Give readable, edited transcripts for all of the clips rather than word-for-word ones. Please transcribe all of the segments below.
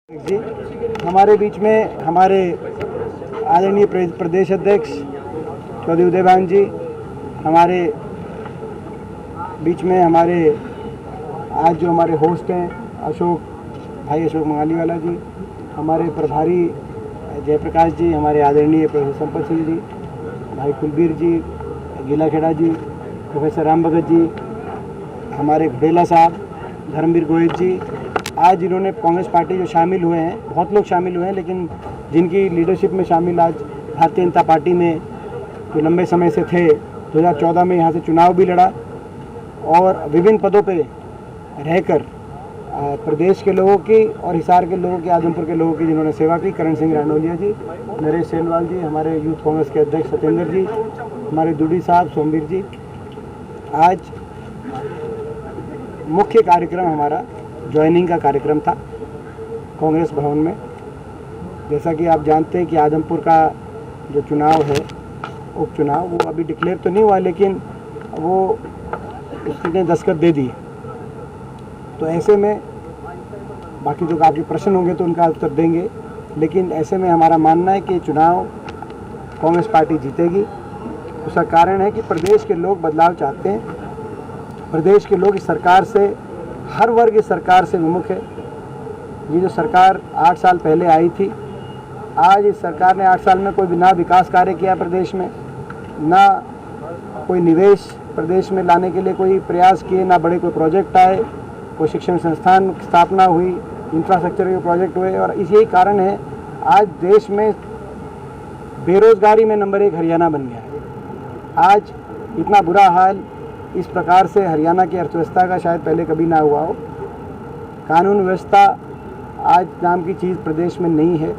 जी हमारे बीच में हमारे आदरणीय प्रदेश अध्यक्ष चौधरी उदयभान जी, हमारे बीच में हमारे आज जो हमारे होस्ट हैं अशोक मंगालीवाला जी, हमारे प्रभारी जयप्रकाश जी, हमारे आदरणीय प्रोफेसर संपत सिंह जी, भाई कुलबीर जी, गीलाखेड़ा जी, प्रोफेसर राम भगत जी, हमारे घुडेला साहब, धर्मवीर गोहित जी। आज इन्होंने कांग्रेस पार्टी जो शामिल हुए हैं, बहुत लोग शामिल हुए हैं, लेकिन जिनकी लीडरशिप में शामिल आज भारतीय जनता पार्टी में जो लंबे समय से थे, 2014 में यहाँ से चुनाव भी लड़ा और विभिन्न पदों पे रहकर प्रदेश के लोगों की और हिसार के लोगों की, आजमपुर के लोगों की जिन्होंने सेवा की, करण सिंह रानौलिया जी, नरेश सेनवाल जी, हमारे यूथ कांग्रेस के अध्यक्ष सत्येंद्र जी, हमारे दुडी साहब, सोमवीर जी। आज मुख्य कार्यक्रम हमारा ज्वाइनिंग का कार्यक्रम था कांग्रेस भवन में। जैसा कि आप जानते हैं कि आजमपुर का जो चुनाव है, उपचुनाव, वो अभी डिक्लेयर तो नहीं हुआ, लेकिन वो उसने दस्तखत दे दिए। तो ऐसे में बाकी जो काफ़ी प्रश्न होंगे तो उनका उत्तर देंगे, लेकिन ऐसे में हमारा मानना है कि चुनाव कांग्रेस पार्टी जीतेगी। उसका कारण है कि प्रदेश के लोग बदलाव चाहते हैं। प्रदेश के लोग इस सरकार से, हर वर्ग इस सरकार से विमुख है। ये जो सरकार 8 साल पहले आई थी, आज इस सरकार ने 8 साल में कोई ना विकास कार्य किया प्रदेश में, ना कोई निवेश प्रदेश में लाने के लिए कोई प्रयास किए, ना बड़े कोई प्रोजेक्ट आए, कोई शिक्षण संस्थान स्थापना हुई, इंफ्रास्ट्रक्चर के प्रोजेक्ट हुए। और यही कारण है आज देश में बेरोजगारी में नंबर 1 हरियाणा बन गया है। आज इतना बुरा हाल इस प्रकार से हरियाणा की अर्थव्यवस्था का शायद पहले कभी ना हुआ हो। कानून व्यवस्था आज नाम की चीज़ प्रदेश में नहीं है।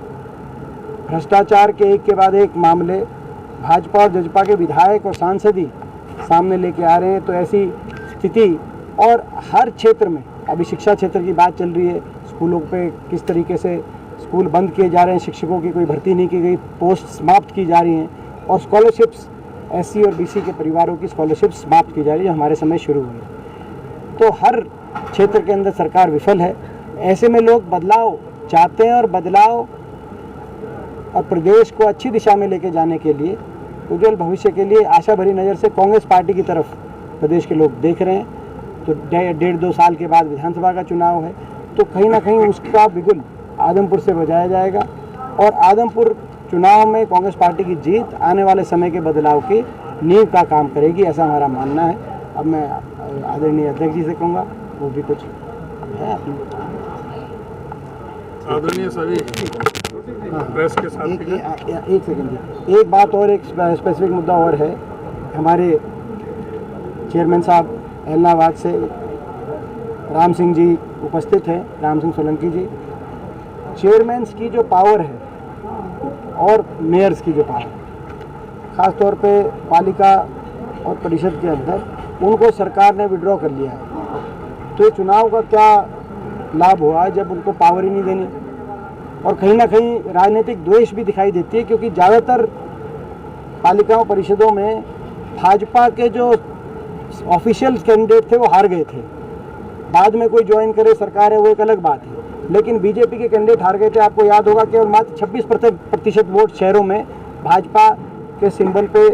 भ्रष्टाचार के एक के बाद एक मामले भाजपा और जजपा के विधायक और सांसद ही सामने लेके आ रहे हैं। तो ऐसी स्थिति, और हर क्षेत्र में अभी शिक्षा क्षेत्र की बात चल रही है, स्कूलों पे किस तरीके से स्कूल बंद किए जा रहे हैं, शिक्षकों की कोई भर्ती नहीं की गई, पोस्ट समाप्त की जा रही हैं, और स्कॉलरशिप्स SC और BC के परिवारों की स्कॉलरशिप समाप्त की जा रही है, जो हमारे समय शुरू हुई। तो हर क्षेत्र के अंदर सरकार विफल है। ऐसे में लोग बदलाव चाहते हैं, और बदलाव और प्रदेश को अच्छी दिशा में लेके जाने के लिए, उज्जवल भविष्य के लिए आशा भरी नज़र से कांग्रेस पार्टी की तरफ प्रदेश के लोग देख रहे हैं। तो 1.5-2 साल के बाद विधानसभा का चुनाव है, तो कहीं ना कहीं उसका बिगुल आदमपुर से बजाया जाएगा, और आदमपुर चुनाव में कांग्रेस पार्टी की जीत आने वाले समय के बदलाव की नींव का काम करेगी, ऐसा हमारा मानना है। अब मैं आदरणीय अध्यक्ष जी से कहूँगा, वो भी कुछ है अपनी। आदरणीय सभी प्रेस के साथ एक सेकंड जी, एक बात और, एक स्पेसिफिक मुद्दा और है। हमारे चेयरमैन साहब एलनाबाद से राम सिंह जी उपस्थित हैं, राम सिंह सोलंकी जी। चेयरमैन्स की जो पावर है और मेयर्स की जो पावर, ख़ास तौर पे पालिका और परिषद के अंदर, उनको सरकार ने विड्रॉ कर लिया है। तो चुनाव का क्या लाभ हुआ जब उनको पावर ही नहीं देनी। और कहीं ना कहीं राजनीतिक द्वेष भी दिखाई देती है, क्योंकि ज़्यादातर पालिकाओं परिषदों में भाजपा के जो ऑफिशियल कैंडिडेट थे वो हार गए थे। बाद में कोई ज्वाइन करे सरकार है, वो एक अलग बात है, लेकिन बीजेपी के कैंडिडेट हार गए थे। आपको याद होगा केवल मात्र 26% वोट शहरों में भाजपा के सिंबल पे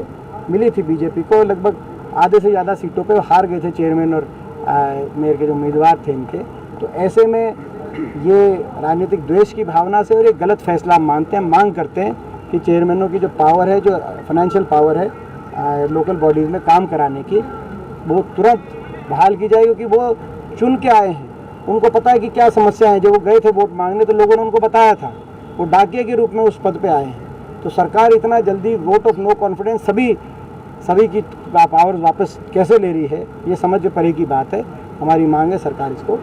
मिली थी बीजेपी को। लगभग आधे से ज़्यादा सीटों पे हार गए थे चेयरमैन और मेयर के जो उम्मीदवार थे इनके। तो ऐसे में ये राजनीतिक द्वेष की भावना से और एक गलत फैसला हम मानते हैं, मांग करते हैं कि चेयरमैनों की जो पावर है, जो फाइनेंशियल पावर है लोकल बॉडीज़ में काम कराने की, वो तुरंत बहाल की जाए, क्योंकि वो चुन के आए हैं, उनको पता है कि क्या समस्या है। जब वो गए थे वोट मांगने, तो लोगों ने उनको बताया था, वो डाकिये के रूप में उस पद पे आए हैं। तो सरकार इतना जल्दी वोट ऑफ नो कॉन्फिडेंस सभी की पावर वापस कैसे ले रही है, ये समझ परे की बात है। हमारी मांग है सरकार इसको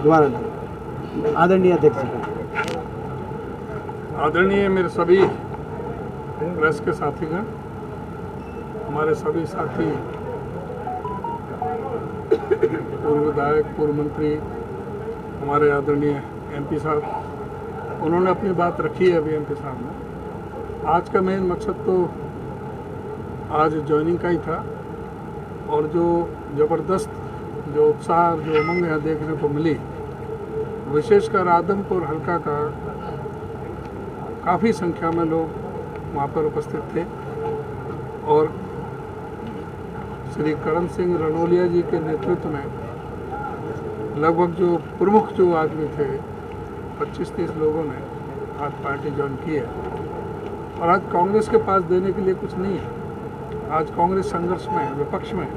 दोबारा ले। आदरणीय अध्यक्ष जी, आदरणीय मेरे सभी प्रेस के साथीगण, हमारे सभी साथी, पूर्व विधायक, पूर्व मंत्री, हमारे आदरणीय MP साहब, उन्होंने अपनी बात रखी है अभी MP साहब ने। आज का मेन मकसद तो आज ज्वाइनिंग का ही था, और जो ज़बरदस्त जो उत्साह, जो उमंग यहाँ देखने को मिली, विशेषकर आदमपुर हल्का का काफ़ी संख्या में लोग वहाँ पर उपस्थित थे और श्री करण सिंह रणोलिया जी के नेतृत्व में लगभग जो प्रमुख जो आदमी थे 25-30 लोगों ने आज पार्टी ज्वाइन की है। और आज कांग्रेस के पास देने के लिए कुछ नहीं है। आज कांग्रेस संघर्ष में, विपक्ष में,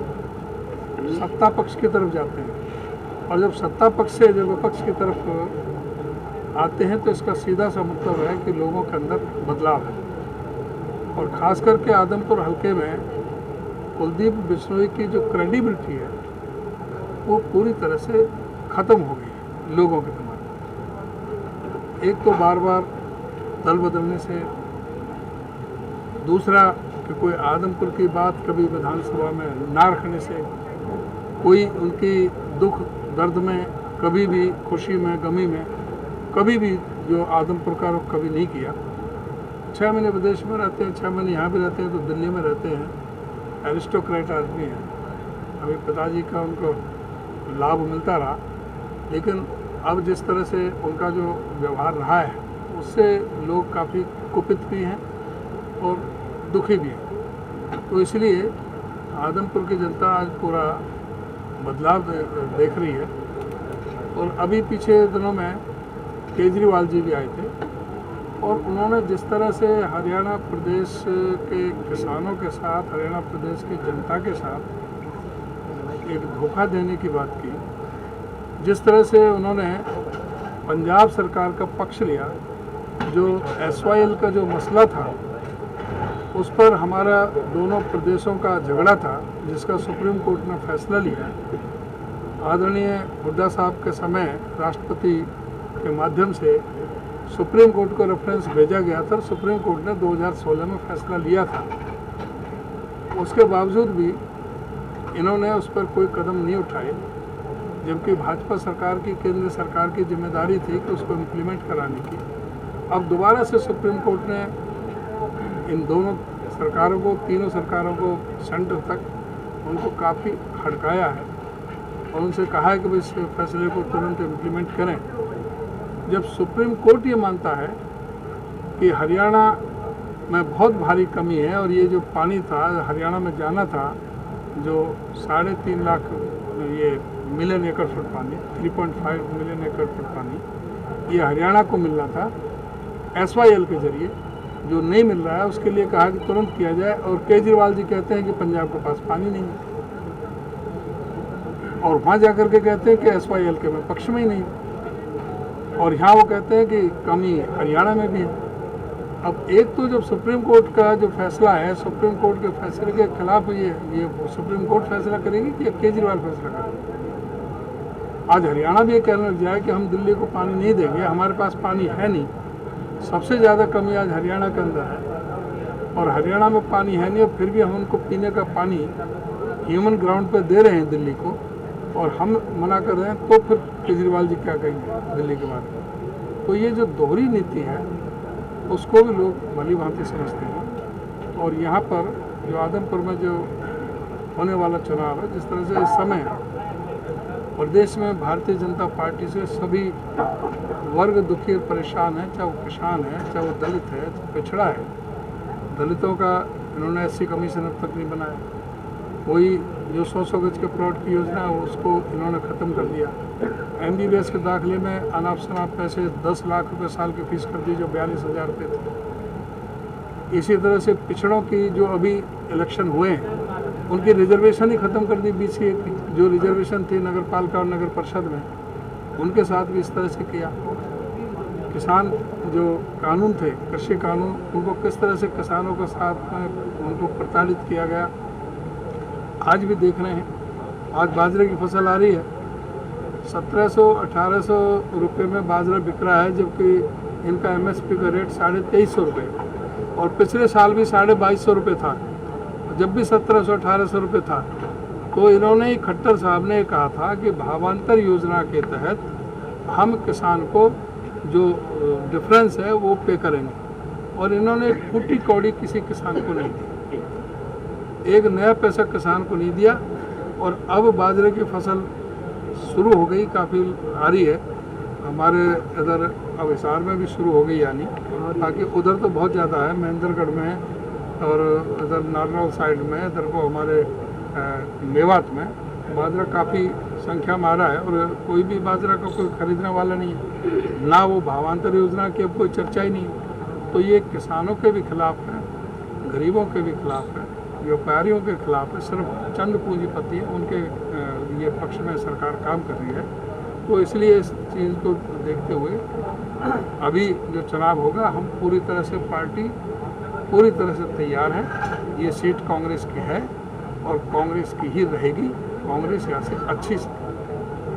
सत्ता पक्ष की तरफ जाते हैं और जब सत्ता पक्ष से जब विपक्ष की तरफ आते हैं तो इसका सीधा सा मतलब है कि लोगों के अंदर बदलाव है। और ख़ास करके आदमपुर हल्के में कुलदीप बिश्नोई की जो क्रेडिबिलिटी है वो पूरी तरह से ख़त्म हो गई है लोगों के दिमाग में। एक तो बार बार दल बदलने से, दूसरा कि कोई आदमपुर की बात कभी विधानसभा में ना रखने से, कोई उनकी दुख दर्द में, कभी भी खुशी में, गमी में, कभी भी जो आदमपुर का रुख कभी नहीं किया। 6 महीने विदेश में रहते हैं, 6 महीने यहाँ भी रहते हैं, तो दिल्ली में रहते हैं, एरिस्टोक्रेट आदमी है। अभी पिताजी का उनको लाभ मिलता रहा, लेकिन अब जिस तरह से उनका जो व्यवहार रहा है उससे लोग काफ़ी कुपित भी हैं और दुखी भी हैं। तो इसलिए आदमपुर की जनता आज पूरा बदलाव देख रही है। और अभी पीछे दिनों में केजरीवाल जी भी आए थे और उन्होंने जिस तरह से हरियाणा प्रदेश के किसानों के साथ, हरियाणा प्रदेश की जनता के साथ एक धोखा देने की बात की, जिस तरह से उन्होंने पंजाब सरकार का पक्ष लिया, जो SYL का जो मसला था उस पर हमारा दोनों प्रदेशों का झगड़ा था, जिसका सुप्रीम कोर्ट ने फैसला लिया। आदरणीय हुड्डा साहब के समय राष्ट्रपति के माध्यम से सुप्रीम कोर्ट को रेफरेंस भेजा गया था। सुप्रीम कोर्ट ने 2016 में फैसला लिया था। उसके बावजूद भी इन्होंने उस पर कोई कदम नहीं उठाए, जबकि भाजपा सरकार की, केंद्र सरकार की जिम्मेदारी थी कि उसको इम्प्लीमेंट कराने की। अब दोबारा से सुप्रीम कोर्ट ने इन दोनों सरकारों को, तीनों सरकारों को, सेंटर तक उनको काफ़ी हड़काया है और उनसे कहा है कि भाई इस फैसले को तुरंत इम्प्लीमेंट करें। जब सुप्रीम कोर्ट ये मानता है कि हरियाणा में बहुत भारी कमी है और ये जो पानी था हरियाणा में जाना था, जो 3.5 लाख ये मिलियन एकड़ फुट पानी, 3.5 मिलियन एकड़ फुट पानी ये हरियाणा को मिलना था SYL के जरिए, जो नहीं मिल रहा है उसके लिए कहा कि तुरंत किया जाए। और केजरीवाल जी कहते हैं कि पंजाब के पास पानी नहीं है और वहाँ जाकर के कहते हैं कि SYL के में पक्ष में ही नहीं, और यहाँ वो कहते हैं कि कमी हरियाणा में भी है। अब एक तो जब सुप्रीम कोर्ट का जो फैसला है, सुप्रीम कोर्ट के फैसले के खिलाफ ये सुप्रीम कोर्ट फैसला करेगी कि केजरीवाल फैसला करेगी। आज हरियाणा भी ये कहने लग जाए कि हम दिल्ली को पानी नहीं देंगे, हमारे पास पानी है नहीं। सबसे ज़्यादा कमी आज हरियाणा के अंदर है और हरियाणा में पानी है नहीं और फिर भी हम उनको पीने का पानी ह्यूमन ग्राउंड पर दे रहे हैं दिल्ली को, और हम मना कर रहे हैं, तो फिर केजरीवाल जी क्या कहेंगे दिल्ली के बारे में। तो ये जो दोहरी नीति है उसको भी लोग भली भांति समझते हैं। और यहाँ पर जो आदमपुर में जो होने वाला चुनाव है, जिस तरह से इस समय प्रदेश में भारतीय जनता पार्टी से सभी वर्ग दुखी और परेशान है, चाहे वो किसान है, चाहे वो दलित है, चाहे पिछड़ा है। दलितों का इन्होंने SC कमीशन अब तक नहीं बनाया। कोई जो 100 गज के प्लॉट की योजना है उसको इन्होंने ख़त्म कर दिया। MBBS के दाखिले में अनाप शनाप पैसे 10 लाख रुपए साल की फीस कर दी, जो 42,000 रुपये थे। इसी तरह से पिछड़ों की जो अभी इलेक्शन हुए हैं उनकी रिजर्वेशन ही ख़त्म कर दी। BCA की जो रिजर्वेशन थी नगर पालिका और नगर परिषद में, उनके साथ भी इस तरह से किया। किसान जो कानून थे, कृषि कानून, उनको किस तरह से किसानों के साथ में उनको प्रताड़ित किया गया, आज भी देख रहे हैं। आज बाजरे की फसल आ रही है, 1700-1800 रुपये में बाजरा बिक रहा है, जबकि इनका MSP का रेट 2350 रुपये और पिछले साल भी 2250 रुपये था। जब भी 1700-1800 रुपये था तो इन्होंने ही, खट्टर साहब ने कहा था कि भावांतर योजना के तहत हम किसान को जो डिफरेंस है वो पे करेंगे, और इन्होंने फूटी कौड़ी किसी किसान को नहीं दी, एक नया पैसा किसान को नहीं दिया। और अब बाजरे की फसल शुरू हो गई, काफ़ी आ रही है। हमारे इधर अब हिसार में भी शुरू हो गई, यानी बाकी उधर तो बहुत ज़्यादा है, महेंद्रगढ़ में और इधर नारनौल साइड में, इधर को हमारे मेवात में बाजरा काफ़ी संख्या में आ रहा है और कोई भी बाजरा का कोई खरीदने वाला नहीं है, ना वो भावांतर योजना की अब कोई चर्चा ही नहीं है। तो ये किसानों के भी खिलाफ है, गरीबों के भी खिलाफ है, व्यापारियों के खिलाफ है, सिर्फ चंद पूंजीपति हैं उनके ये पक्ष में सरकार काम कर रही है। तो इसलिए इस चीज़ को देखते हुए अभी जो चुनाव होगा, हम पूरी तरह से पार्टी पूरी तरह से तैयार है। ये सीट कांग्रेस की है और कांग्रेस की ही रहेगी। कांग्रेस यहाँ से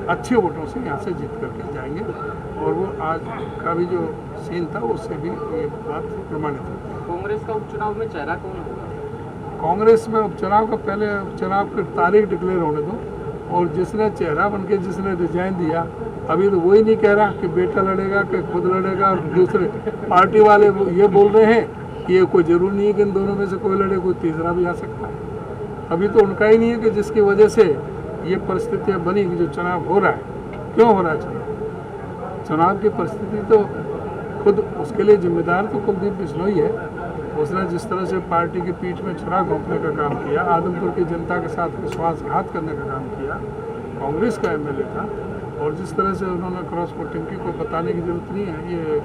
अच्छे वोटों से यहाँ से जीत करके जाएंगे और वो आज का भी जो सीन था उससे भी ये बात प्रमाणित है। कांग्रेस का उपचुनाव में चेहरा कौन होगा? कांग्रेस में उपचुनाव का पहले उपचुनाव की तारीख डिक्लेयर होने दो, और जिसने चेहरा बनके जिसने रिजाइन दिया, अभी तो वही नहीं कह रहा कि बेटा लड़ेगा कि खुद लड़ेगा, और दूसरे पार्टी वाले ये बोल रहे हैं कि ये कोई जरूर नहीं है कि इन दोनों में से कोई लड़े, कोई तीसरा भी आ सकता है। अभी तो उनका ही नहीं है कि जिसकी वजह से ये परिस्थितियाँ बनी कि जो चुनाव हो रहा है। क्यों हो रहा है चुनाव की परिस्थिति? तो खुद उसके लिए जिम्मेदार तो कुलदीप बिश्नोई है। उसने जिस तरह से पार्टी की पीठ में छुरा घोंपने का काम किया, आदमपुर की जनता के साथ विश्वासघात करने का काम किया, कांग्रेस का एमएलए था, और जिस तरह से उन्होंने क्रॉस वोटिंग की, कोई बताने की जरूरत नहीं है। ये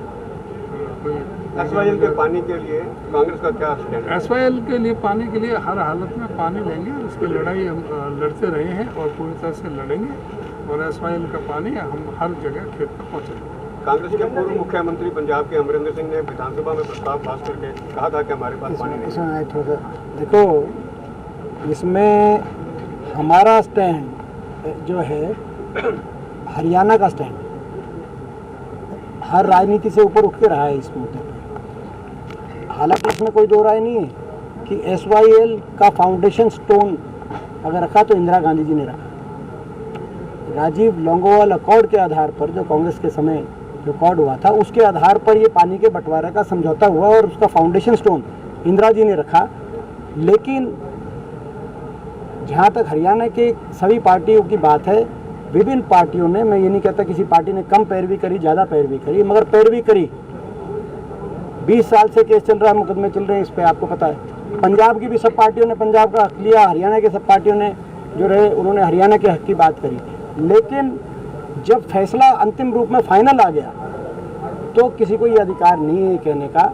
कोई एसवाईएल के पानी के लिए कांग्रेस का क्या स्टैंड है? एसवाईएल के लिए पानी के लिए हर हालत में पानी लेंगे, और उसकी लड़ाई हम लड़ते रहे हैं और पूरी तरह से लड़ेंगे, और एसवाईएल का पानी हम हर जगह खेत तक पहुँचेंगे। कांग्रेस के पूर्व मुख्यमंत्री पंजाब के अमरिंदर सिंह ने विधानसभा में प्रस्ताव पास करके कहा था कि हमारे पास पानी नहीं है। इसमें थोड़ा देखो, इसमें हमारा स्टैंड जो है हरियाणा का स्टैंड हर राजनीति से ऊपर उठ के रहा है इस मुद्दे पर। हालांकि इसमें कोई दो राय नहीं है कि एसवाईएल का फाउंडेशन स्टोन अगर रखा तो इंदिरा गांधी जी ने रखा। राजीव लोंगोवाल अकॉर्ड के आधार पर, जो कांग्रेस के समय जो अकॉर्ड हुआ था, उसके आधार पर ये पानी के बंटवारे का समझौता हुआ और उसका फाउंडेशन स्टोन इंदिरा जी ने रखा। लेकिन जहाँ तक हरियाणा के सभी पार्टियों की बात है, विभिन्न पार्टियों ने, मैं ये नहीं कहता किसी पार्टी ने कम पैरवी करी, ज़्यादा पैरवी करी, मगर पैरवी करी। 20 साल से केस चल रहा है, मुकदमे चल रहे हैं इस पर, आपको पता है। पंजाब की भी सब पार्टियों ने पंजाब का हक लिया, हरियाणा के सब पार्टियों ने जो रहे उन्होंने हरियाणा के हक की बात करी। लेकिन जब फैसला अंतिम रूप में फाइनल आ गया तो किसी को ये अधिकार नहीं है कहने का,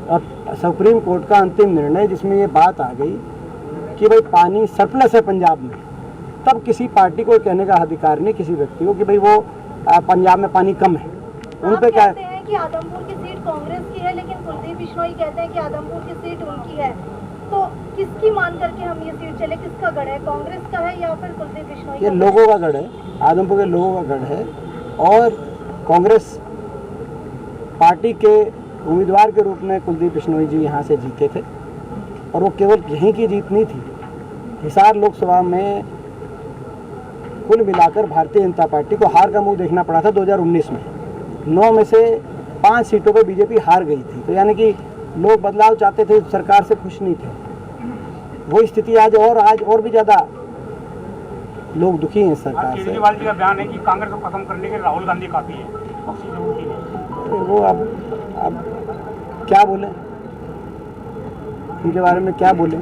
और सुप्रीम कोर्ट का अंतिम निर्णय जिसमें ये बात आ गई कि भाई पानी सरप्लस है पंजाब में, तब किसी पार्टी को कहने का अधिकार नहीं किसी व्यक्ति को कि भाई वो पंजाब में पानी कम है। उन पे क्या कहते हैं कि आदमपुर की सीट कांग्रेस की है, लेकिन कुलदीप बिश्नोई कहते हैं कि आदमपुर की सीट उनकी है। तो किसकी मान करके हम ये सीट चले? किसका गढ़ है, कांग्रेस का है या फिर कुलदीप बिश्नोई? ये लोगों का गढ़ है, आदमपुर के लोगों का गढ़ है, और कांग्रेस पार्टी के उम्मीदवार के रूप में कुलदीप बिश्नोई जी यहाँ से जीते थे, और वो केवल यहीं की जीत नहीं थी। हिसार लोकसभा में कुल मिलाकर भारतीय जनता पार्टी को हार का मुंह देखना पड़ा था 2019 में। 9 में से 5 सीटों पर बीजेपी हार गई थी। तो यानी कि लोग बदलाव चाहते थे, सरकार से खुश नहीं थे। वो स्थिति आज और भी ज़्यादा लोग दुखी हैं सरकार से। केजरीवाल जी का बयान है कि कांग्रेस को खत्म करने के लिए राहुल गांधी काफ़ी है, पक्षी जरूरत ही नहीं। वो अब क्या बोलें, उनके बारे में क्या बोलें?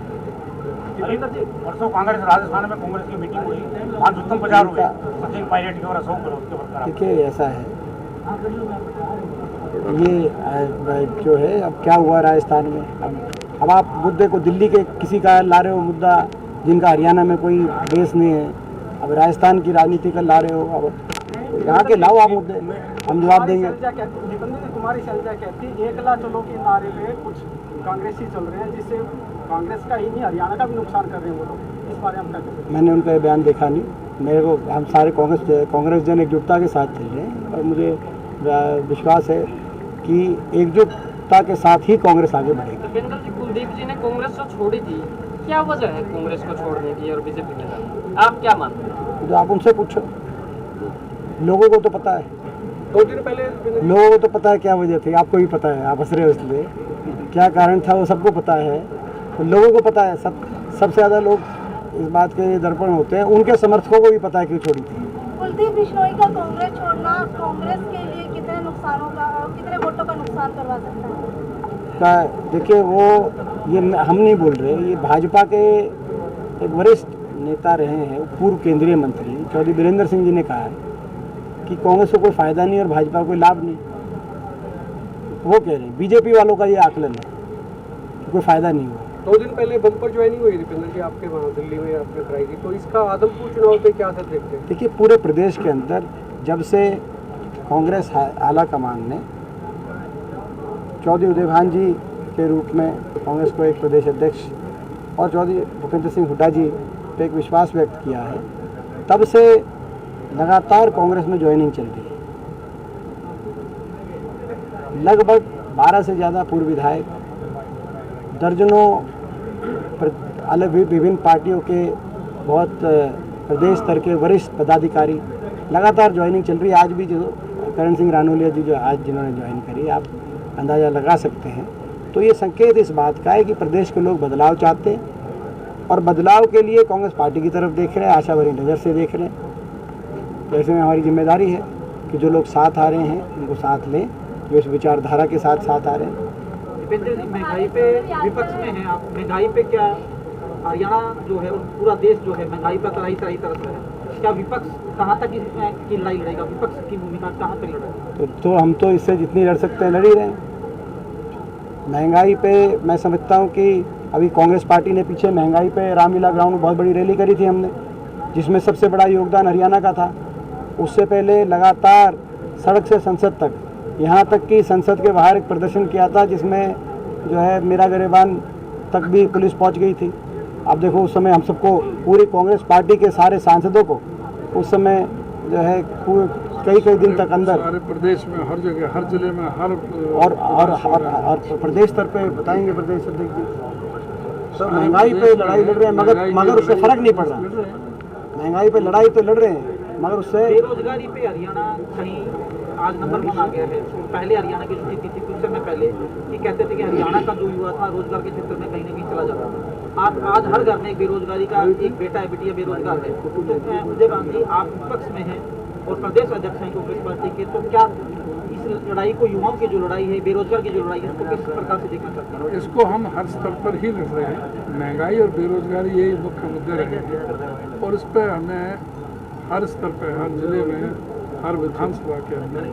परसों कांग्रेस राजस्थान में कांग्रेस की मीटिंग हुई, वहाँ उत्तम प्रचार हुए, सचिन पायलट के और अशोक गहलोत के वर्कर। देखिए ऐसा है, ये जो है अब क्या हुआ राजस्थान में, अब आप मुद्दे को दिल्ली के किसी का ला रहे हो मुद्दा जिनका हरियाणा में कोई बेस नहीं है, अब राजस्थान की राजनीति का ला रहे हो। अब यहाँ के लाओ आप मुद्दे, हम जवाब देंगे। कुमारी शैलजा कहती एकला चलो के नारे पे कुछ कांग्रेसी चल रहे हैं, जिससे कांग्रेस का ही नहीं हरियाणा का भी नुकसान कर रहे हैं वो लोग। इस बारे में क्या कहते हैं? मैंने उनका ये बयान देखा नहीं, मेरे को हम सारे कांग्रेस जन एकजुटता के साथ चल रहे हैं, और मुझे विश्वास है कि एकजुटता के साथ ही कांग्रेस आगे बढ़ेगी। दीपेंद्र जी, कुलदीप जी ने कांग्रेस तो छोड़ी थी, क्या वजह है कांग्रेस को छोड़ने की और बीजेपी के साथ? आप क्या मानते हैं? तो आप उनसे पूछो, लोगों को तो पता है। 2 दिन पहले लोगों को तो पता है क्या वजह थी, आपको भी पता है, आप हंस रहे हो इसलिए। क्या कारण था वो सबको पता है, तो लोगों को पता है। सबसे ज़्यादा लोग इस बात के दर्पण होते हैं, उनके समर्थकों को भी पता है क्यों छोड़ी थी। कुलदीप बिश्नोई का कांग्रेस छोड़ना कांग्रेस के लिए कितने नुकसानों का, कितने वोटों का नुकसान करवा सकता है? का देखिए, वो ये हम नहीं बोल रहे, ये भाजपा के एक वरिष्ठ नेता रहे हैं, पूर्व केंद्रीय मंत्री चौधरी वीरेंद्र सिंह जी ने कहा है कि कांग्रेस को कोई फायदा नहीं और भाजपा को कोई लाभ नहीं। वो कह रहे हैं, बीजेपी वालों का ये आकलन है कि कोई फायदा नहीं हुआ। 2 दिन पहले बंपर ज्वाइनिंग हुई दीपेंद्र जी आपके वहाँ दिल्ली में आपने कराई थी, तो इसका आदमपुर चुनाव पे क्या असर देखते हैं? देखिए, पूरे प्रदेश के अंदर जब से कांग्रेस आला कमान ने चौधरी उदय भान जी के रूप में कांग्रेस को एक प्रदेश अध्यक्ष और चौधरी भूपेंद्र सिंह हुड्डा जी पे एक विश्वास व्यक्त किया है, तब से लगातार कांग्रेस में ज्वाइनिंग चल रही है। लगभग 12 से ज़्यादा पूर्व विधायक, दर्जनों अलग विभिन्न पार्टियों के बहुत प्रदेश स्तर के वरिष्ठ पदाधिकारी लगातार ज्वाइनिंग चल रही है। आज भी जो करण सिंह रानौलिया जी जो आज जिन्होंने ज्वाइन करी, आप अंदाज़ा लगा सकते हैं। तो ये संकेत इस बात का है कि प्रदेश के लोग बदलाव चाहते हैं और बदलाव के लिए कांग्रेस पार्टी की तरफ देख रहे हैं, आशा भरी नज़र से देख रहे हैं। तो ऐसे में हमारी जिम्मेदारी है कि जो लोग साथ आ रहे हैं उनको साथ लें, जो इस विचारधारा के साथ आ रहे हैं। दीपेंद्र जी, महंगाई पे विपक्ष में हैं आप, महंगाई पे क्या हरियाणा जो है पूरा देश जो है महंगाई पर तराई तरस रहा है, क्या विपक्ष कहाँ तक की लड़ाई लड़ेगा? विपक्ष की भूमिका कहाँ तक लड़ेगा? तो हम तो इससे जितनी लड़ सकते हैं लड़ ही रहे हैं। महंगाई पे मैं समझता हूँ कि अभी कांग्रेस पार्टी ने पीछे महंगाई पे रामलीला ग्राउंड में बहुत बड़ी रैली करी थी हमने, जिसमें सबसे बड़ा योगदान हरियाणा का था। उससे पहले लगातार सड़क से संसद तक, यहाँ तक कि संसद के बाहर एक प्रदर्शन किया था जिसमें जो है मेरा गरेबान तक भी पुलिस पहुँच गई थी। अब देखो, उस समय हम सबको, पूरी कांग्रेस पार्टी के सारे सांसदों को उस समय जो है कई दिन तक अंदर, सारे प्रदेश में हर जगह, हर जिले में, हर और प्रदेश स्तर पे बताएंगे प्रदेश अध्यक्ष जी, तो महंगाई पे लड़ाई लड़ रहे हैं, मगर उससे फर्क नहीं पड़ रहा। महंगाई पे लड़ाई तो लड़ रहे हैं मगर उससे, बेरोजगारी पे हरियाणा कहीं आज नंबर 1 आ गया है। पहले हरियाणा की स्थिति थी कुछ समय पहले कि कहते थे कि हरियाणा का जो युवा था रोजगार के क्षेत्र में कहीं न कहीं चला जाता था। आज हर घर में एक बेरोजगारी का एक बेटा है, बिटिया बेरोजगार है। तो उदय भान जी, आप विपक्ष में हैं और प्रदेश अध्यक्ष हैं कांग्रेस पार्टी के, तो क्या इस लड़ाई को, युवाओं की जो लड़ाई है, बेरोजगार की जो लड़ाई है, इसको किस प्रकार से देखना चाहते हैं? इसको हम हर स्तर पर ही लड़ रहे हैं। महंगाई और बेरोजगारी यही मुख्य मुद्दे रहे हैं और इस पर हमें हर स्तर पर, हर जिले में, हर विधानसभा के अंदर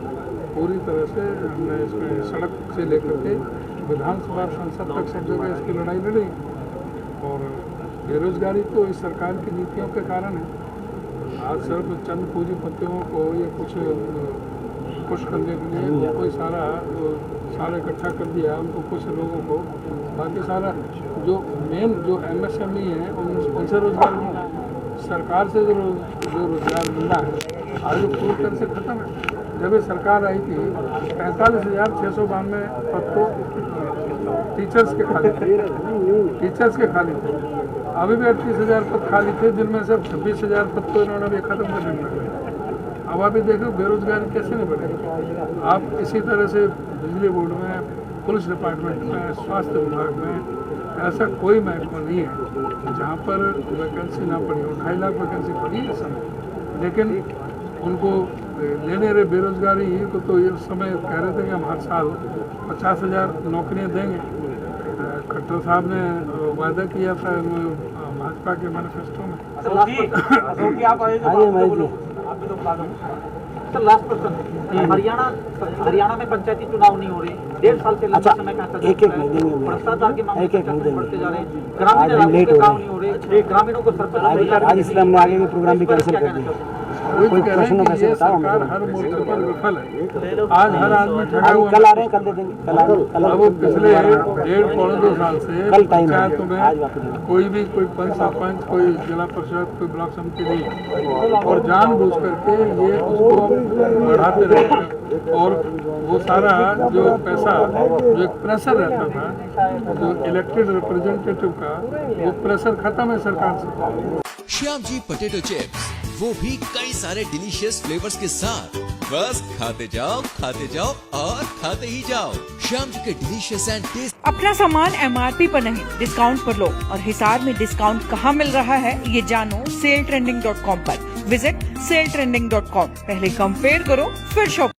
पूरी तरह से हमने इसमें सड़क से लेकर के विधानसभा, संसद तक सब जगह इसकी लड़ाई लड़ी। और बेरोजगारी तो इस सरकार की नीतियों के कारण है। आज सिर्फ चंद पूंजीपतियों को ये कुछ खुश करने के लिए उनको सारा इकट्ठा कर दिया, उनको कुछ लोगों को, बाकी सारा जो मेन जो MSME है उनसे रोजगार मिला। सरकार से जो रोजगार मिलना है आज जो पूरी तरह से खत्म है। जब ये सरकार आई थी 45,692 पद तो टीचर्स के खाली थे। अभी भी 38,000 पद खाली थे, जिनमें से 26,000 पद तो इन्होंने भी खत्म कर दिया। अब आप ये देखो बेरोजगारी कैसे नहीं बढ़ेगी। आप इसी तरह से बिजली बोर्ड में, पुलिस डिपार्टमेंट में, स्वास्थ्य विभाग में ऐसा कोई महकमा नहीं है जहाँ पर वैकेंसी ना पड़ी हो। 2.5 लाख वैकेंसी पड़ी है इस समय, लेकिन उनको लेने रहे बेरोजगारी को। तो ये समय कह रहे थे कि हम हर साल 50,000 नौकरियाँ देंगे। खट्टर साहब ने वादा किया था भाजपा के मैनिफेस्टो में। सर, लास्ट क्वेश्चन, हरियाणा में पंचायती चुनाव नहीं हो रहे, 1.5 साल से लंबा समय का भ्रष्टाचार के मामले बढ़ते जा रहे हैं, ग्रामीण इलाकों के काम नहीं हो रहे, ग्रामीणों को सरपंच, आज इसलिए हमने आगे के प्रोग्राम भी कैंसिल कर दिया। कोई प्रश्न में से सरकार हर मोर्चे पर विफल है। आज हर आदमी ठगा हुआ। कल आ रहे हैं, कल दे देंगे, कल अब पिछले 1.5-2 साल से कल टाइम पंचायतों में कोई पंच सरपंच, कोई जिला परिषद, कोई ब्लॉक समिति नहीं, और जानबूझ करके ये उसको बढ़ाते रहे। और वो सारा जो पैसा, जो एक प्रेशर रहता था जो इलेक्टेड रिप्रेजेंटेटिव का, वो प्रेशर खत्म है सरकार से। श्याम जी पोटैटो चिप्स, वो भी कई सारे डिलीशियस फ्लेवर्स के साथ। बस खाते जाओ और खाते ही जाओ। श्याम जी के डिलीशियस एंड टेस्ट। अपना सामान MRP पर नहीं, डिस्काउंट पर लो। और हिसार में डिस्काउंट कहाँ मिल रहा है ये जानो SaleTrending.com पर। Visit SaleTrending.com। पहले कंपेयर करो फिर शॉप।